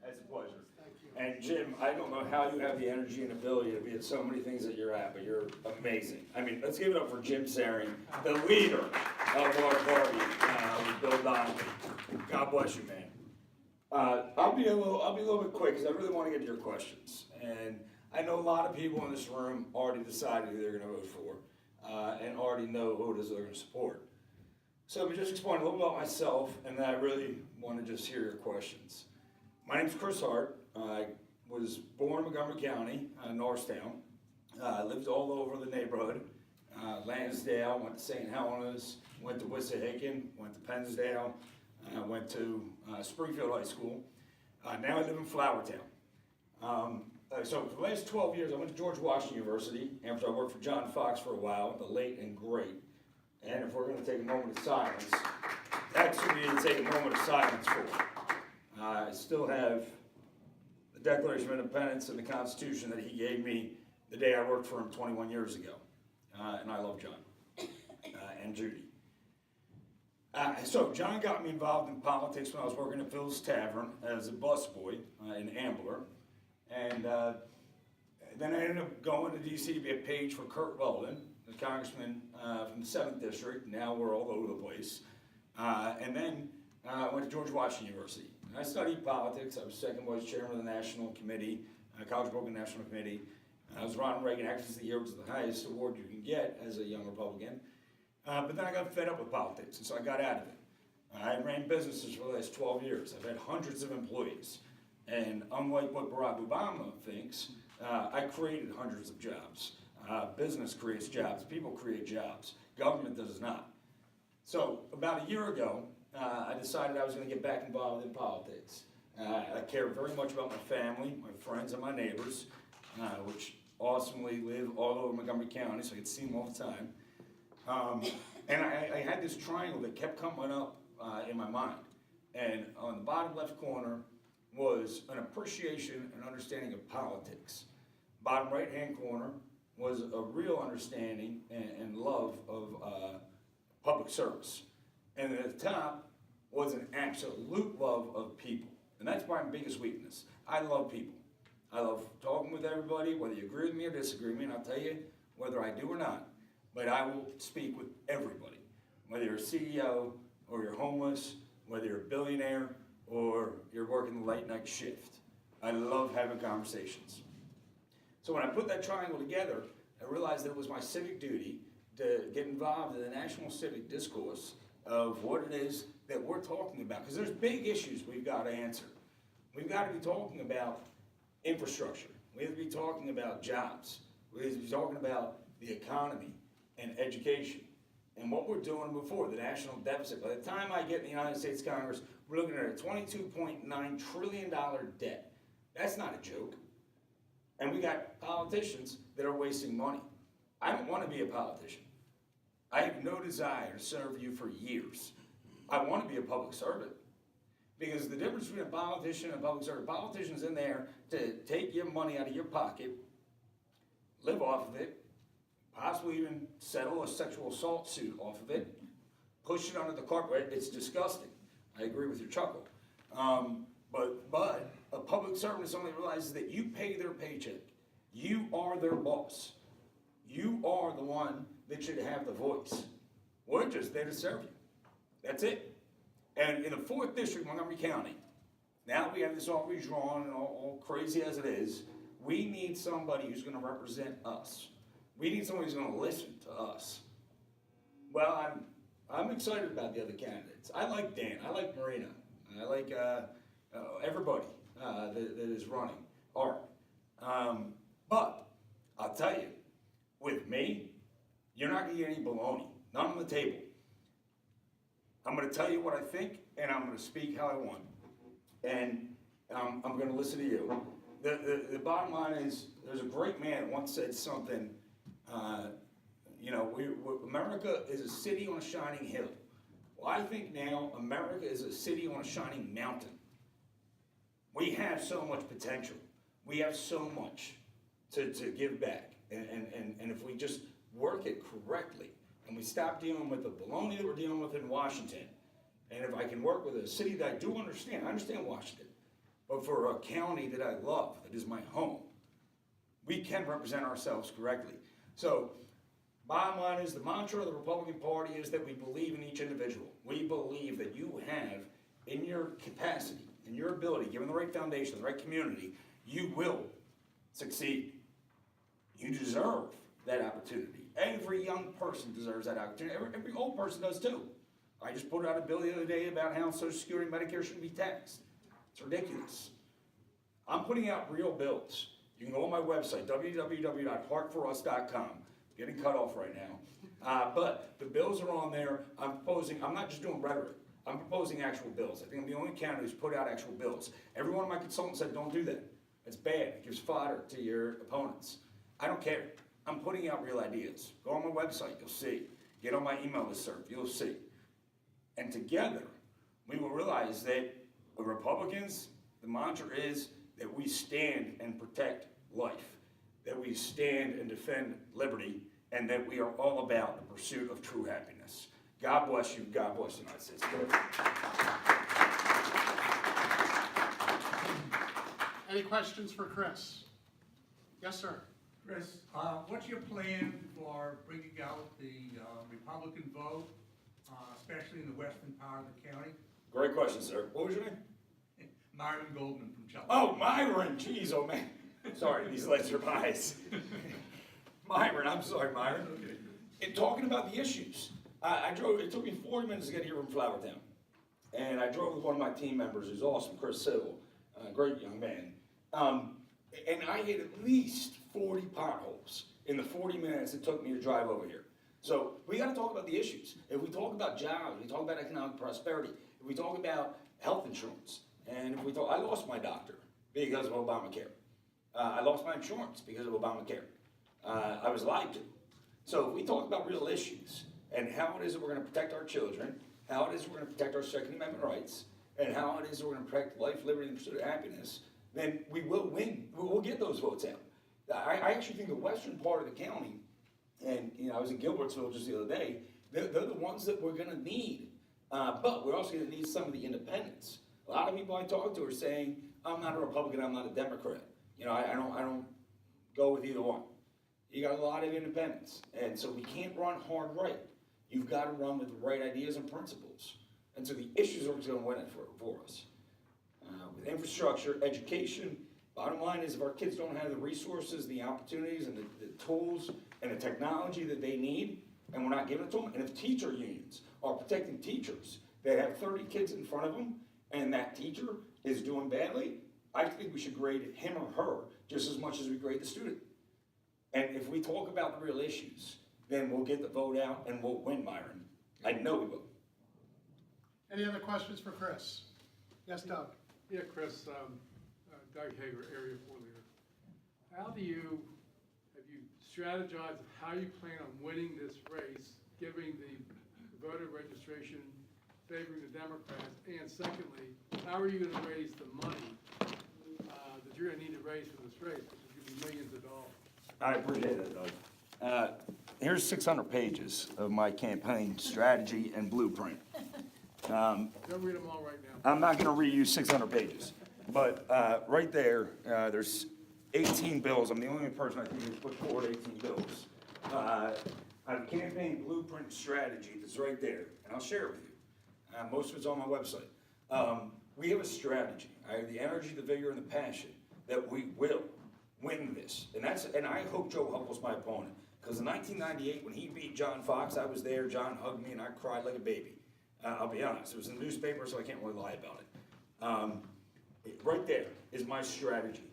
It's a pleasure. And Jim, I don't know how you have the energy and ability to be at so many things that you're at, but you're amazing. I mean, let's give it up for Jim Saring, the leader of our party, with Bill Donovan. God bless you, man. I'll be a little bit quick because I really want to get to your questions. And I know a lot of people in this room already decided who they're going to vote for, and already know who it is they're going to support. So let me just explain a little about myself, and then I really want to just hear your questions. My name is Kris Hart. I was born in Montgomery County, Norristown. Lived all over the neighborhood. Lansdale, went to St. Helena's, went to Wissahickon, went to Pennsdale, went to Springfield High School. Now I live in Flourtown. So for the last 12 years, I went to George Washington University after I worked for John Fox for a while, the late and great. And if we're going to take a moment of silence, that's what we need to take a moment of silence for. I still have the Declaration of Independence and the Constitution that he gave me the day I worked for him 21 years ago. And I love John and Judy. So John got me involved in politics when I was working at Phil's Tavern as a busboy in Ambler. And then I ended up going to D.C. to be a page for Kurt Weldon, the congressman from the 7th District. Now we're all over the place. And then I went to George Washington University. And I studied politics. I was second vice chairman of the National Committee, College Broken National Committee. I was Ronald Reagan Actress of the Year, which is the highest award you can get as a young Republican. But then I got fed up with politics, and so I got out of it. I ran businesses for the last 12 years. I've had hundreds of employees. And unlike what Barack Obama thinks, I created hundreds of jobs. Business creates jobs. People create jobs. Government does not. So about a year ago, I decided I was going to get back involved in politics. I care very much about my family, my friends, and my neighbors, which awesomely live all over Montgomery County, so I could see them all the time. And I had this triangle that kept coming up in my mind. And on the bottom left corner was an appreciation and understanding of politics. Bottom right-hand corner was a real understanding and love of public service. And at the top was an absolute love of people. And that's my biggest weakness. I love people. I love talking with everybody, whether you agree with me or disagree with me, and I'll tell you whether I do or not. But I will speak with everybody, whether you're a CEO or you're homeless, whether you're a billionaire or you're working the late night shift. I love having conversations. So when I put that triangle together, I realized that it was my civic duty to get involved in the national civic discourse of what it is that we're talking about. Because there's big issues we've got to answer. We've got to be talking about infrastructure. We have to be talking about jobs. We have to be talking about the economy and education and what we're doing to move forward, the national deficit. By the time I get in the United States Congress, we're looking at a $22.9 trillion debt. That's not a joke. And we got politicians that are wasting money. I don't want to be a politician. I have no desire to serve you for years. I want to be a public servant. Because the difference between a politician and a public servant, politician's in there to take your money out of your pocket, live off of it, possibly even settle a sexual assault suit off of it, push it under the carpet. It's disgusting. I agree with your chuckle. But a public servant only realizes that you pay their paycheck. You are their boss. You are the one that should have the voice. We're just there to serve you. That's it. And in the 4th District, Montgomery County, now that we have this all redrawn and all crazy as it is, we need somebody who's going to represent us. We need somebody who's going to listen to us. Well, I'm excited about the other candidates. I like Dan. I like Marina. I like everybody that is running. Art. But I'll tell you, with me, you're not going to get any baloney. None on the table. I'm going to tell you what I think, and I'm going to speak how I want. And I'm going to listen to you. The bottom line is, there's a great man that once said something, America is a city on a shining hill. Well, I think now America is a city on a shining mountain. We have so much potential. We have so much to give back. And if we just work it correctly, and we stop dealing with the baloney that we're dealing with in Washington, and if I can work with a city that I do understand Washington, but for a county that I love, that is my home, we can represent ourselves correctly. So, bottom line is the mantra of the Republican Party is that we believe in each individual. We believe that you have, in your capacity, in your ability, given the right foundation, the right community, you will succeed. You deserve that opportunity. Every young person deserves that opportunity. Every old person does too. I just put out a bill the other day about how Social Security and Medicare shouldn't be taxed. It's ridiculous. I'm putting out real bills. You can go on my website, www.heartforus.com. Getting cut off right now. But the bills are on there. I'm not just doing rhetoric. I'm proposing actual bills. I think I'm the only candidate who's put out actual bills. Every one of my consultants said, don't do that. It's bad. It gives fodder to your opponents. I don't care. I'm putting out real ideas. Go on my website, you'll see. Get on my email listserv, you'll see. And together, we will realize that the Republicans, the mantra is that we stand and protect life, that we stand and defend liberty, and that we are all about the pursuit of true happiness. God bless you. God bless the United States. Any questions for Kris? Yes, sir. Kris, what's your plan for bringing out the Republican vote, especially in the western part of the county? Great question, sir. What was your name? Myron Goldman from Chelsea. Oh, Myron. Jeez, oh man. Sorry, these lights are biased. Myron, I'm sorry, Myron. Okay. In talking about the issues, it took me 40 minutes to get here from Flowertown. And I drove with one of my team members who's awesome, Kris Hart, a great young man. And I hit at least 40 potholes in the 40 minutes it took me to drive over here. So we got to talk about the issues. If we talk about jobs, we talk about economic prosperity, if we talk about health insurance, and if we talk, I lost my doctor because of Obamacare. I lost my insurance because of Obamacare. I was lied to. So if we talk about real issues and how it is that we're going to protect our children, how it is we're going to protect our Second Amendment rights, and how it is that we're going to protect life, liberty, and the pursuit of happiness, then we will win. We'll get those votes out. I actually think the western part of the county, and I was in Gilbertsville just the other day, they're the ones that we're going to need. But we're also going to need some of the independents. A lot of people I talk to are saying, I'm not a Republican, I'm not a Democrat. I don't go with either one. You got a lot of independents. And so we can't run hard right. You've got to run with the right ideas and principles. And so the issues are what's going to win it for us. With infrastructure, education, bottom line is if our kids don't have the resources, the opportunities, and the tools, and the technology that they need, and we're not giving it to them, and if teacher unions are protecting teachers that have 30 kids in front of them, and that teacher is doing badly, I think we should grade him or her just as much as we grade the student. And if we talk about the real issues, then we'll get the vote out and we'll win, Myron. I know we will. Any other questions for Kris? Yes, Doug. Yeah, Kris, Doug Hager, Area 4 leader. Have you strategized of how you plan on winning this race, giving the voter registration favoring the Democrats, and secondly, how are you going to raise the money that you're going to need to raise for this race, which is going to be millions of dollars? I appreciate that, Doug. Here's 600 pages of my campaign strategy and blueprint. Don't read them all right now. I'm not going to read you 600 pages, but right there, there's 18 bills. I'm the only person I think who's put forward 18 bills. I have a campaign blueprint strategy that's right there, and I'll share it with you. Most of it's on my website. We have a strategy. I have the energy, the vigor, and the passion that we will win this. And I hope Joe Hubbell's my opponent. Because in 1998, when he beat John Fox, I was there, John hugged me, and I cried like a baby. I'll be honest, it was in the newspaper, so I can't really lie about it. Right there is my strategy.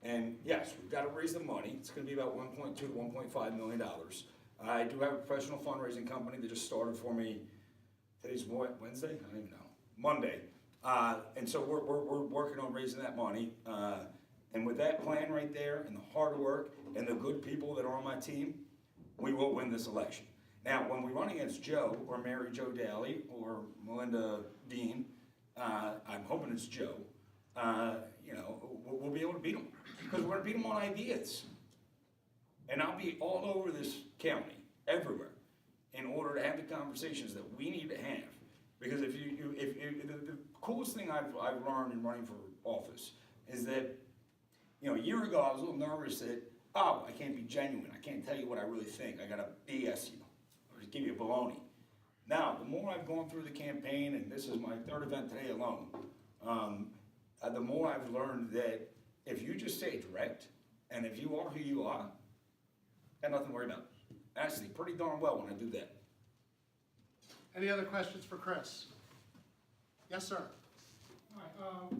And yes, we've got to raise the money. It's going to be about $1.2 to $1.5 million. I do have a professional fundraising company that just started for me. Today's Wednesday? I don't even know. Monday. And so we're working on raising that money. And with that plan right there, and the hard work, and the good people that are on my team, we will win this election. Now, when we run against Joe, or Mary Jo Daly, or Melinda Dean, I'm hoping it's Joe, we'll be able to beat them. Because we're going to beat them on ideas. And I'll be all over this county, everywhere, in order to have the conversations that we need to have. Because if the coolest thing I've learned in running for office, is that, you know, a year ago I was a little nervous that, oh, I can't be genuine. I can't tell you what I really think. I gotta BS you or just give you baloney. Now, the more I've gone through the campaign, and this is my third event today alone, the more I've learned that if you just say direct, and if you are who you are, got nothing to worry about. Actually, pretty darn well when I do that. Any other questions for Kris? Yes, sir. Hi,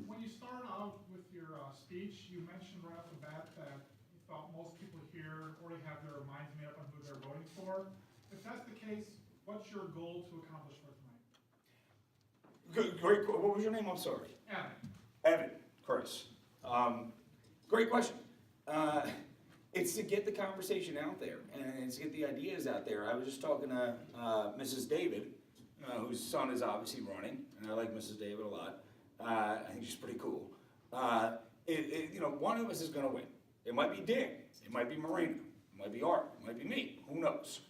when you started out with your speech, you mentioned right off the bat that you thought most people here already have their minds made up on who they're voting for. If that's the case, what's your goal to accomplish for tonight? Good, great. What was your name? I'm sorry. Evan, Kris. Great question. It's to get the conversation out there, and it's to get the ideas out there. I was just talking to Mrs. David, whose son is obviously running, and I like Mrs. David a lot. I think she's pretty cool. You know, one of us is going to win. It might be Dan, it might be Marina, it might be Art, it might be me. Who knows?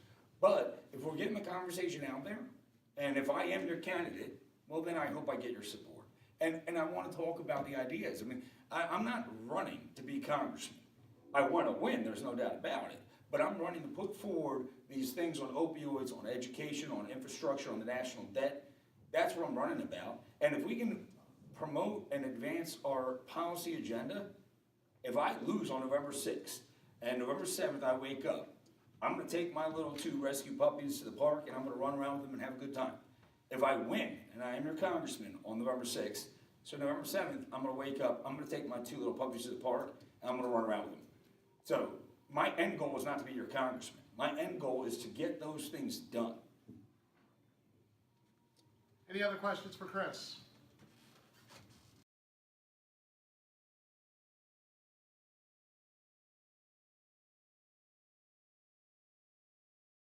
But if we're getting the conversation out there, and if I am your candidate, well, then I hope I get your support. And I want to talk about the ideas. I mean, I'm not running to be congressman. I want to win, there's no doubt about it. But I'm running to put forward these things on opioids, on education, on infrastructure, on the national debt. That's what I'm running about. And if we can promote and advance our policy agenda, if I lose on November 6th and November 7th I wake up, I'm going to take my little 2 rescue puppies to the park and I'm going to run around with them and have a good time. If I win and I am your congressman on November 6th, so November 7th, I'm going to wake up, I'm going to take my 2 little puppies to the park and I'm going to run around with them. So my end goal is not to be your congressman. My end goal is to get those things done. Any other questions for Kris?